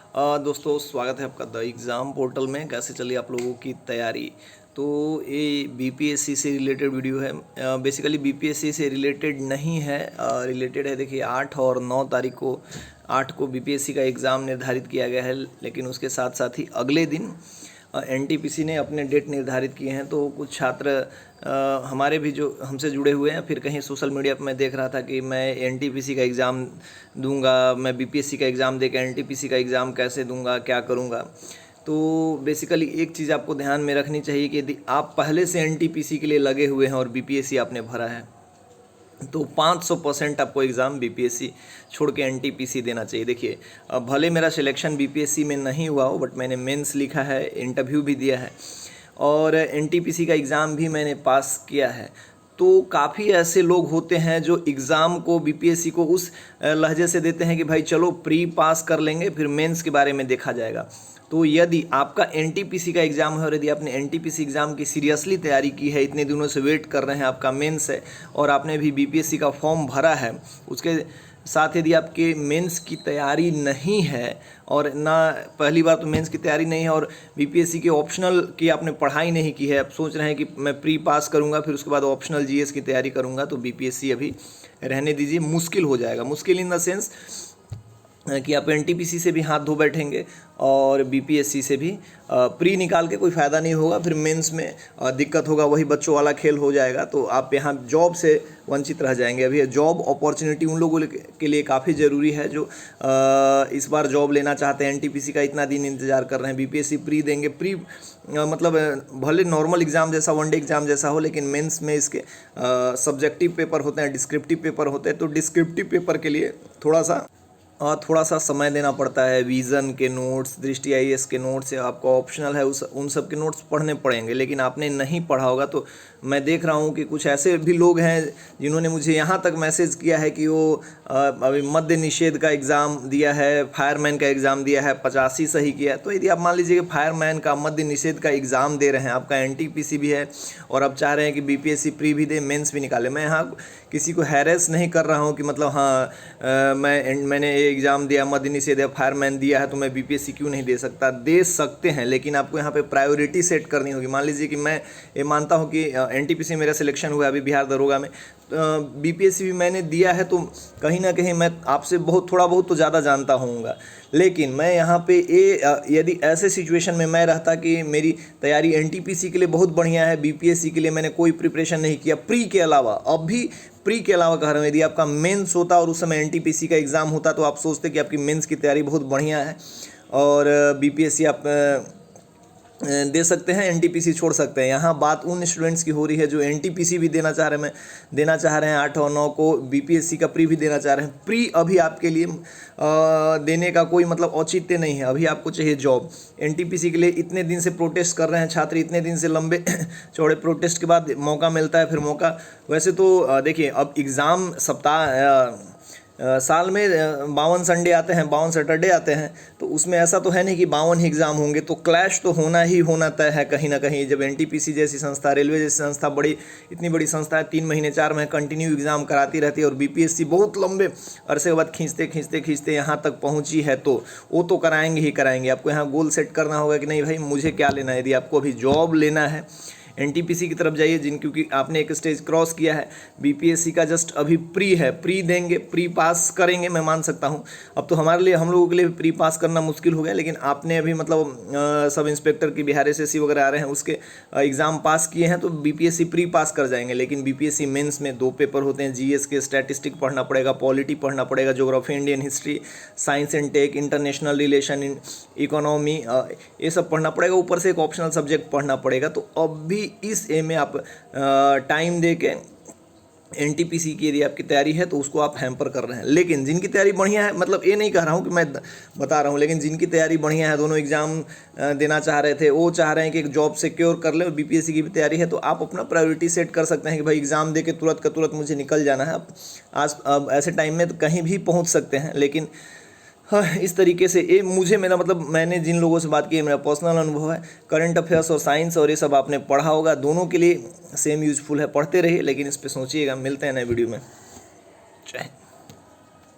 दोस्तों स्वागत है आपका द एग्ज़ाम पोर्टल में। कैसे चलिए आप लोगों की तैयारी। तो ये बीपीएससी से रिलेटेड वीडियो है। बेसिकली बीपीएससी से रिलेटेड नहीं है, रिलेटेड है। देखिए 8 और 9 तारीख को 8 को बीपीएससी का एग्ज़ाम निर्धारित किया गया है, लेकिन उसके साथ साथ ही अगले दिन एनटीपीसी ने अपने डेट निर्धारित किए हैं। तो कुछ छात्र हमारे भी जो हमसे जुड़े हुए हैं, फिर कहीं सोशल मीडिया पर मैं देख रहा था कि मैं एनटीपीसी का एग्ज़ाम दूंगा, मैं बीपीएससी का एग्ज़ाम देकर एनटीपीसी का एग्ज़ाम कैसे दूंगा, क्या करूंगा। तो बेसिकली एक चीज़ आपको ध्यान में रखनी चाहिए कि यदि आप पहले से एनटीपीसी के लिए लगे हुए हैं और बीपीएससी आपने भरा है तो 500% आपको एग्ज़ाम बीपीएससी छोड़ के एनटीपीसी देना चाहिए। देखिए भले मेरा सिलेक्शन बीपीएससी में नहीं हुआ हो, बट मैंने मेंस लिखा है, इंटरव्यू भी दिया है और एनटीपीसी का एग्ज़ाम भी मैंने पास किया है। तो काफ़ी ऐसे लोग होते हैं जो एग्ज़ाम को बीपीएससी को उस लहजे से देते हैं कि भाई चलो प्री पास कर लेंगे, फिर मेंस के बारे में देखा जाएगा। तो यदि आपका एनटीपीसी का एग्ज़ाम है और यदि आपने एनटीपीसी एग्ज़ाम की सीरियसली तैयारी की है, इतने दिनों से वेट कर रहे हैं, आपका मेंस है और आपने भी बीपीएससी का फॉर्म भरा है, उसके साथ यदि आपके मेंस की तैयारी नहीं है और ना पहली बार तो मेंस की तैयारी नहीं है और बीपीएससी के ऑप्शनल की आपने पढ़ाई नहीं की है, आप सोच रहे हैं कि मैं प्री पास करूंगा फिर उसके बाद ऑप्शनल जीएस की तैयारी करूंगा, तो बीपीएससी अभी रहने दीजिए। मुश्किल हो जाएगा, मुश्किल इन द सेंस कि आप एनटीपीसी से भी हाथ धो बैठेंगे और बीपीएससी से भी प्री निकाल के कोई फ़ायदा नहीं होगा, फिर मेंस में दिक्कत होगा, वही बच्चों वाला खेल हो जाएगा। तो आप यहाँ जॉब से वंचित रह जाएंगे। अभी जॉब अपॉर्चुनिटी उन लोगों के लिए काफ़ी ज़रूरी है जो इस बार जॉब लेना चाहते हैं, एनटीपीसी का इतना दिन इंतज़ार कर रहे हैं, बीपीएससी प्री देंगे। प्री मतलब भले नॉर्मल एग्ज़ाम जैसा, वनडे एग्ज़ाम जैसा हो, लेकिन मेंस में इसके सब्जेक्टिव पेपर होते हैं, डिस्क्रिप्टिव पेपर होते हैं। तो डिस्क्रिप्टिव पेपर के लिए थोड़ा सा समय देना पड़ता है। विज़न के नोट्स, दृष्टि आईएएस के नोट्स, आपका ऑप्शनल है उन सब के नोट्स पढ़ने पड़ेंगे। लेकिन आपने नहीं पढ़ा होगा तो मैं देख रहा हूँ कि कुछ ऐसे भी लोग हैं जिन्होंने मुझे यहाँ तक मैसेज किया है कि वो अभी मद्य निषेध का एग्ज़ाम दिया है, फायरमैन का एग्ज़ाम दिया है, 85 सही किया है। तो यदि आप मान लीजिए कि फायरमैन का, मद्य निषेध का एग्ज़ाम दे रहे हैं, आपका एनटीपीसी भी है और आप चाह रहे हैं कि बीपीएससी प्री भी दे, मेंस भी निकाले, मैं यहाँ किसी को हैरेस नहीं कर रहा हूँ कि मतलब मैंने ये एग्ज़ाम दिया, मद्य निषेध, फायरमैन दिया है तो मैं बीपीएससी क्यों नहीं दे सकता। दे सकते हैं, लेकिन आपको यहाँ पे प्रायोरिटी सेट करनी होगी। मान लीजिए कि मैं ये मानता हूँ कि एनटीपीसी मेरा सिलेक्शन हुआ अभी बिहार दरोगा में, बीपीएससी भी मैंने दिया है, तो कहीं ना कहीं मैं आपसे थोड़ा बहुत तो ज़्यादा जानता होऊंगा। लेकिन मैं यहाँ पे यदि ऐसे सिचुएशन में मैं रहता कि मेरी तैयारी एनटीपीसी के लिए बहुत बढ़िया है, बीपीएससी के लिए मैंने कोई प्रिपरेशन नहीं किया प्री के अलावा, अभी प्री के अलावा कह रहा हूँ, यदि आपका मेंस होता और उस समय एनटीपीसी का एग्ज़ाम होता तो आप सोचते कि आपकी मेंस की तैयारी बहुत बढ़िया है और बीपीएससी आप दे सकते हैं, एनटीपीसी छोड़ सकते हैं। यहाँ बात उन स्टूडेंट्स की हो रही है जो एनटीपीसी भी देना चाह रहे हैं 8 और 9 को, बीपीएससी का प्री भी देना चाह रहे हैं। प्री अभी आपके लिए देने का कोई मतलब औचित्य नहीं है, अभी आपको चाहिए जॉब। एनटीपीसी के लिए इतने दिन से प्रोटेस्ट कर रहे हैं छात्र, इतने दिन से लंबे चौड़े प्रोटेस्ट के बाद मौका मिलता है, फिर मौका वैसे तो देखिए अब एग्ज़ाम साल में 52 संडे आते हैं, 52 सैटरडे आते हैं, तो उसमें ऐसा तो है नहीं कि 52 ही एग्ज़ाम होंगे। तो क्लैश तो होना ही होना तय है कहीं ना कहीं। जब एनटीपीसी जैसी संस्था, रेलवे जैसी संस्था, इतनी बड़ी संस्था है, 3 महीने 4 महीने कंटिन्यू एग्ज़ाम कराती रहती है और बीपीएससी बहुत लंबे अरसे के बाद खींचते यहाँ तक पहुँची है, तो वो तो कराएंगे ही कराएंगे। आपको यहाँ गोल सेट करना होगा कि नहीं भाई मुझे क्या लेना है। यदि आपको अभी जॉब लेना है, एनटीपीसी की तरफ जाइए, क्योंकि आपने एक स्टेज क्रॉस किया है। बीपीएससी का जस्ट अभी प्री है, प्री देंगे, प्री पास करेंगे, मैं मान सकता हूं। अब तो हमारे लिए, हम लोगों के लिए प्री पास करना मुश्किल हो गया, लेकिन आपने अभी मतलब सब इंस्पेक्टर की बिहार एसएससी वगैरह आ रहे हैं, उसके एग्ज़ाम पास किए हैं, तो बीपीएससी प्री पास कर जाएंगे। लेकिन बीपीएससी मेंस में 2 पेपर होते हैं, जीएस के स्टैटिस्टिक पढ़ना पड़ेगा, पॉलिटी पढ़ना पड़ेगा, geography, Indian history, science and tech, international relation, economy, ये सब पढ़ना पड़ेगा, ऊपर से एक ऑप्शनल सब्जेक्ट पढ़ना पड़ेगा। तो अब भी इस में आप टाइम दे के एनटीपीसी की यदि आपकी तैयारी है तो उसको आप हैम्पर कर रहे हैं। लेकिन जिनकी तैयारी बढ़िया है, मतलब ये नहीं कह रहा हूँ कि मैं बता रहा हूँ, लेकिन जिनकी तैयारी बढ़िया है, दोनों एग्ज़ाम देना चाह रहे थे, वो चाह रहे हैं कि एक जॉब सिक्योर कर ले और बीपीएससी की भी तैयारी है, तो आप अपना प्रायोरिटी सेट कर सकते हैं कि भाई एग्ज़ाम दे के तुरंत का तुरंत मुझे निकल जाना है। अब ऐसे टाइम में तो कहीं भी पहुँच सकते हैं, लेकिन हाँ इस तरीके से ये मुझे, मेरा मतलब मैंने जिन लोगों से बात की है, मेरा पर्सनल अनुभव है। करंट अफेयर्स और साइंस और ये सब आपने पढ़ा होगा, दोनों के लिए सेम यूजफुल है, पढ़ते रहिए। लेकिन इस पे सोचिएगा। मिलते हैं नए वीडियो में। जय हिंद।